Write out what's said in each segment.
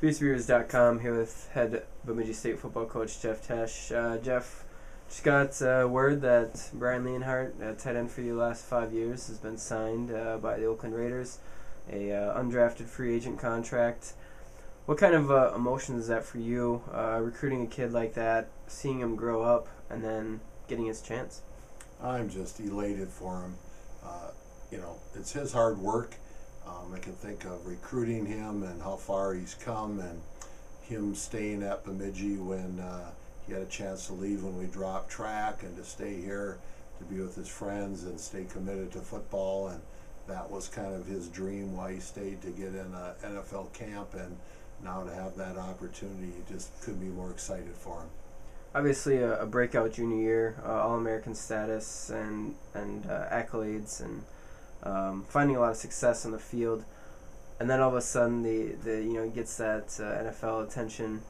BeastViewers.com here with head Bemidji State football coach Jeff Tesh. Jeff, just got word that Brian Leonhardt, tight end for you the last 5 years, has been signed by the Oakland Raiders, a undrafted free agent contract. What kind of emotion is that for you, recruiting a kid like that, seeing him grow up, and then getting his chance? I'm just elated for him. It's his hard work. I can think of recruiting him and how far he's come, and him staying at Bemidji when he had a chance to leave when we dropped track, and to stay here to be with his friends and stay committed to football. And that was kind of his dream, why he stayed, to get in an NFL camp, and now to have that opportunity, he just couldn't be more excited for him. Obviously a breakout junior year, All-American status and accolades, and finding a lot of success on the field, and then all of a sudden he gets that NFL attention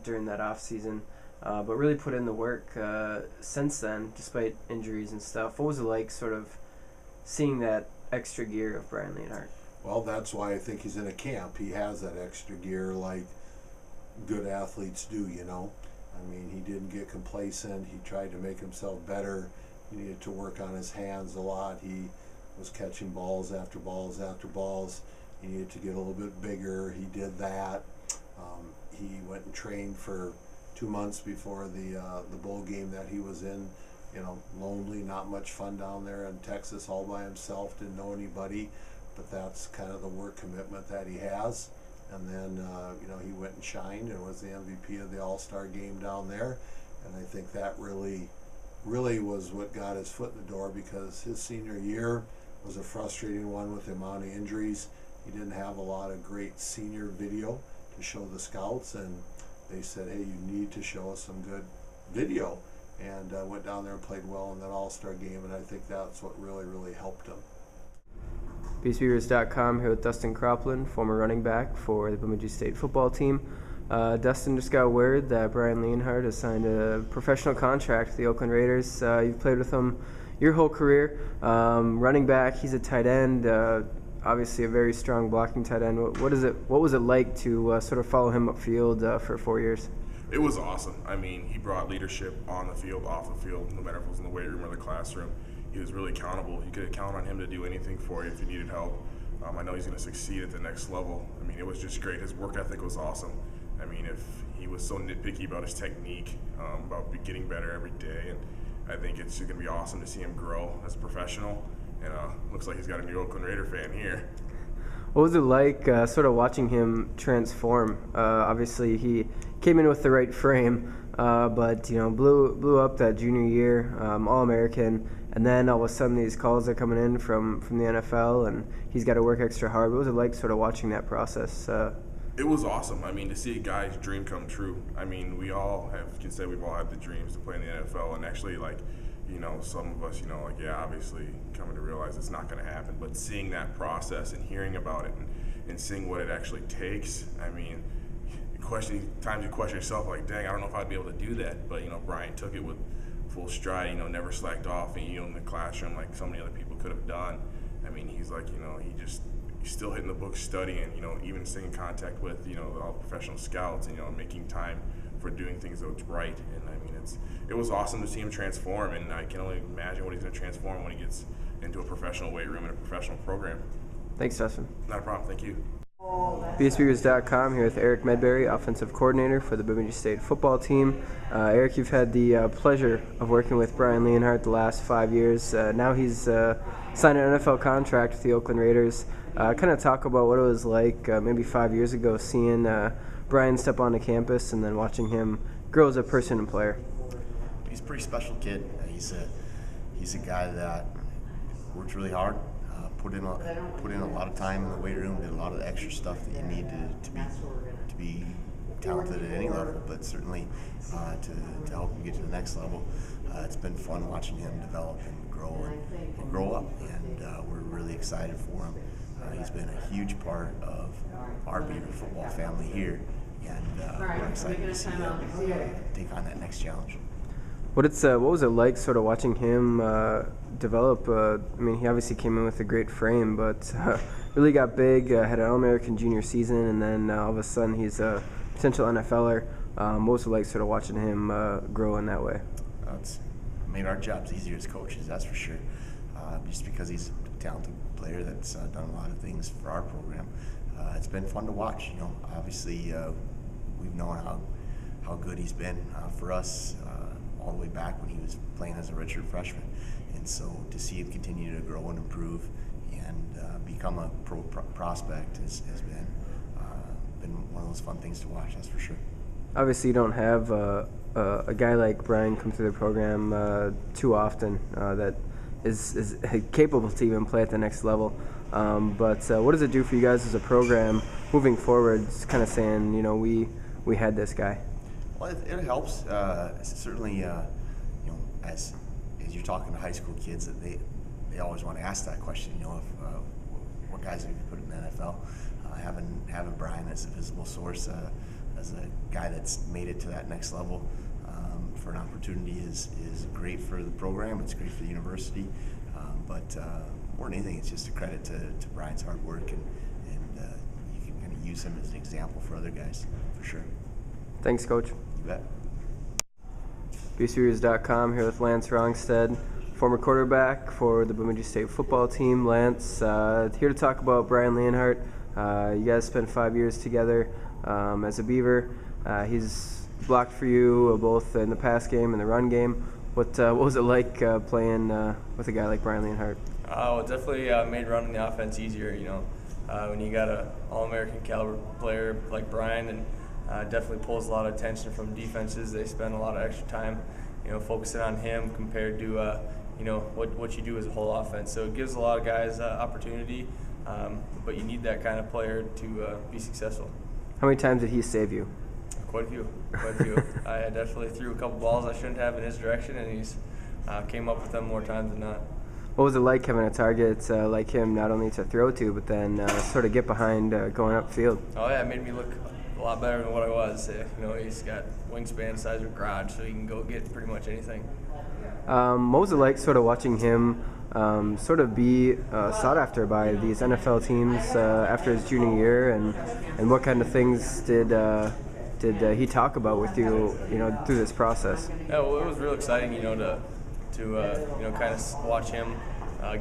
during that off season, but really put in the work since then, despite injuries and stuff. What was it like, sort of seeing that extra gear of Brian Leonhardt? Well, that's why I think he's in a camp. He has that extra gear like good athletes do, I mean, he didn't get complacent. He tried to make himself better. He needed to work on his hands a lot. He was catching balls after balls after balls. He needed to get a little bit bigger. He did that. He went and trained for 2 months before the bowl game that he was in. Lonely, not much fun down there in Texas, all by himself, didn't know anybody. But that's kind of the work commitment that he has. And then, he went and shined and was the MVP of the All-Star game down there. And I think that really was what got his foot in the door, because his senior year was a frustrating one with the amount of injuries. He didn't have a lot of great senior video to show the scouts, and they said, hey, you need to show us some good video. And went down there and played well in that All-Star game, and I think that's what really helped him. BeastViewers.com here with Dustin Croplin, former running back for the Bemidji State football team. Dustin, just got word that Brian Leonhardt has signed a professional contract with the Oakland Raiders. You've played with him your whole career. Running back, he's a tight end, obviously a very strong blocking tight end. What was it like to sort of follow him upfield for 4 years? It was awesome. I mean, he brought leadership on the field, off the field, no matter if it was in the weight room or the classroom. He was really accountable. You could count on him to do anything for you if you needed help. I know he's going to succeed at the next level. I mean, it was just great. His work ethic was awesome. I mean, if he was so nitpicky about his technique, about getting better every day, and I think it's going to be awesome to see him grow as a professional. And looks like he's got a new Oakland Raider fan here. What was it like sort of watching him transform? Obviously, he came in with the right frame, but blew up that junior year, All-American, and then all of a sudden these calls are coming in from the NFL, and he's got to work extra hard. What was it like sort of watching that process? It was awesome. I mean, to see a guy's dream come true. I mean, we've all had the dreams to play in the NFL, and actually, some of us, obviously coming to realize it's not going to happen, but seeing that process and hearing about it and seeing what it actually takes, I mean, times you question yourself, like, dang, I don't know if I'd be able to do that. But, Brian took it with full stride, never slacked off, and, in the classroom like so many other people could have done. I mean, he's like, he's still hitting the books, studying, even staying in contact with, all the professional scouts, and, making time for doing things that's right. And I mean, it was awesome to see him transform, and I can only imagine what he's going to transform when he gets into a professional weight room and a professional program. Thanks, Dustin. Not a problem. Thank you. BSViewers.com here with Eric Medberry, offensive coordinator for the Bemidji State football team. Eric, you've had the pleasure of working with Brian Leonhardt the last 5 years. Now he's signed an NFL contract with the Oakland Raiders. Kind of talk about what it was like maybe 5 years ago, seeing Brian step onto campus and then watching him grow as a person and player. He's a pretty special kid. He's a guy that works really hard. Put in a lot of time in the weight room, did a lot of the extra stuff that you need to be talented at any level, but certainly to help him get to the next level. It's been fun watching him develop and grow up, and we're really excited for him. He's been a huge part of our Beaver football family here, and we're excited to see him take on that next challenge. What was it like sort of watching him develop? I mean, he obviously came in with a great frame, but it really got big, had an All-American junior season, and then all of a sudden he's a potential NFLer. Most of like sort of watching him grow in that way. It's made our jobs easier as coaches, that's for sure. Just because he's a talented player that's done a lot of things for our program. It's been fun to watch. Obviously we've known how good he's been for us all the way back when he was playing as a redshirt freshman, and so to see him continue to grow and improve and become a prospect has been one of those fun things to watch. That's for sure. Obviously, you don't have a guy like Brian come through the program too often that is capable to even play at the next level. But what does it do for you guys as a program moving forward? It's kind of saying, we had this guy. Well, it helps. Certainly, as you're talking to high school kids, that they always want to ask that question. What guys have you put in the NFL? Having Brian as a visible source, as a guy that's made it to that next level for an opportunity is great for the program. It's great for the university. But more than anything, it's just a credit to Brian's hard work, and you can kind of use him as an example for other guys, for sure. Thanks, Coach. You bet. BSeries.com here with Lance Rongstead, former quarterback for the Bemidji State football team. Lance, here to talk about Brian Leonhardt. You guys spent 5 years together as a Beaver. He's blocked for you both in the pass game and the run game. What was it like playing with a guy like Brian Leonhardt? Well, it definitely made running the offense easier. When you got an All-American caliber player like Brian, and definitely pulls a lot of attention from defenses. They spend a lot of extra time, focusing on him compared to what you do as a whole offense. So it gives a lot of guys opportunity, but you need that kind of player to be successful. How many times did he save you? Quite a few. I definitely threw a couple balls I shouldn't have in his direction, and he's came up with them more times than not. What was it like having a target like him, not only to throw to, but then sort of get behind going upfield? Oh yeah, it made me look a lot better than what I was. He's got wingspan the size of a garage, so he can go get pretty much anything. What was it like sort of watching him sort of be sought after by these NFL teams after his junior year, and what kind of things did he talk about with you, through this process? Yeah, well, it was real exciting, to kind of watch him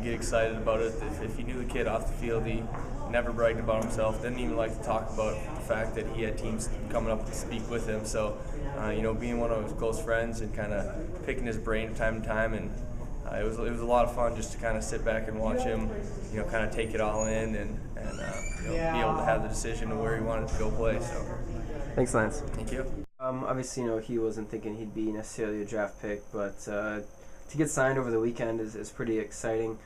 get excited about it. If you knew the kid off the field, he never bragged about himself. Didn't even like to talk about the fact that he had teams coming up to speak with him. So, being one of his close friends and kind of picking his brain time to time, and it was a lot of fun just to kind of sit back and watch him, kind of take it all in and be able to have the decision of where he wanted to go play. So, thanks, Lance. Thank you. Obviously, he wasn't thinking he'd be necessarily a draft pick, but to get signed over the weekend is pretty exciting.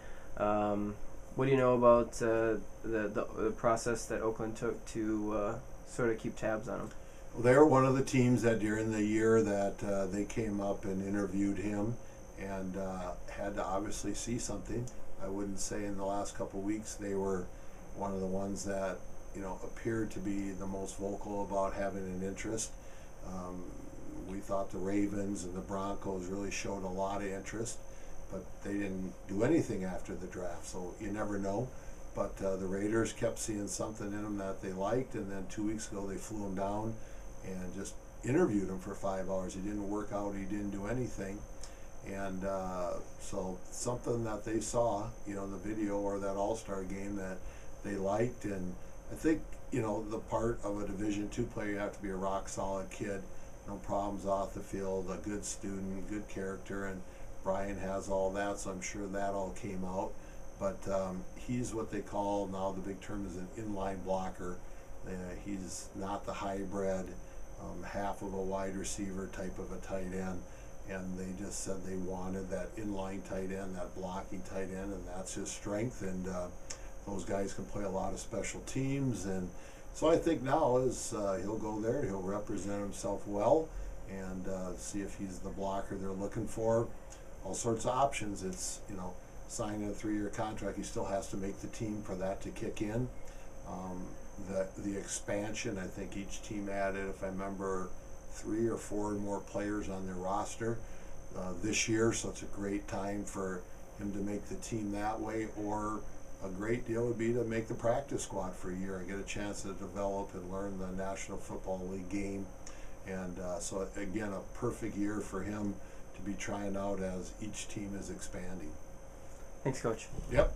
What do you know about the process that Oakland took to sort of keep tabs on him? Well, they were one of the teams that during the year that they came up and interviewed him and had to obviously see something. I wouldn't say in the last couple of weeks they were one of the ones that appeared to be the most vocal about having an interest. We thought the Ravens and the Broncos really showed a lot of interest, but they didn't do anything after the draft, so you never know. But the Raiders kept seeing something in him that they liked, and then 2 weeks ago they flew him down and just interviewed him for 5 hours. He didn't work out, he didn't do anything. And so something that they saw, the video or that All-Star game that they liked. And I think, the part of a Division II player, you have to be a rock-solid kid, no problems off the field, a good student, good character, and Brian has all that, so I'm sure that all came out. But he's what they call now, the big term is an inline blocker. He's not the hybrid, half of a wide receiver type of a tight end. And they just said they wanted that inline tight end, that blocking tight end, and that's his strength. And those guys can play a lot of special teams. And so I think now is he'll go there, he'll represent himself well, and see if he's the blocker they're looking for. All sorts of options. It's, signing a 3-year contract, he still has to make the team for that to kick in. The expansion, I think each team added, if I remember, 3 or 4 more players on their roster this year, so it's a great time for him to make the team that way, or a great deal would be to make the practice squad for a year and get a chance to develop and learn the National Football League game. And so again, a perfect year for him to be trying out as each team is expanding. Thanks, Coach. Yep.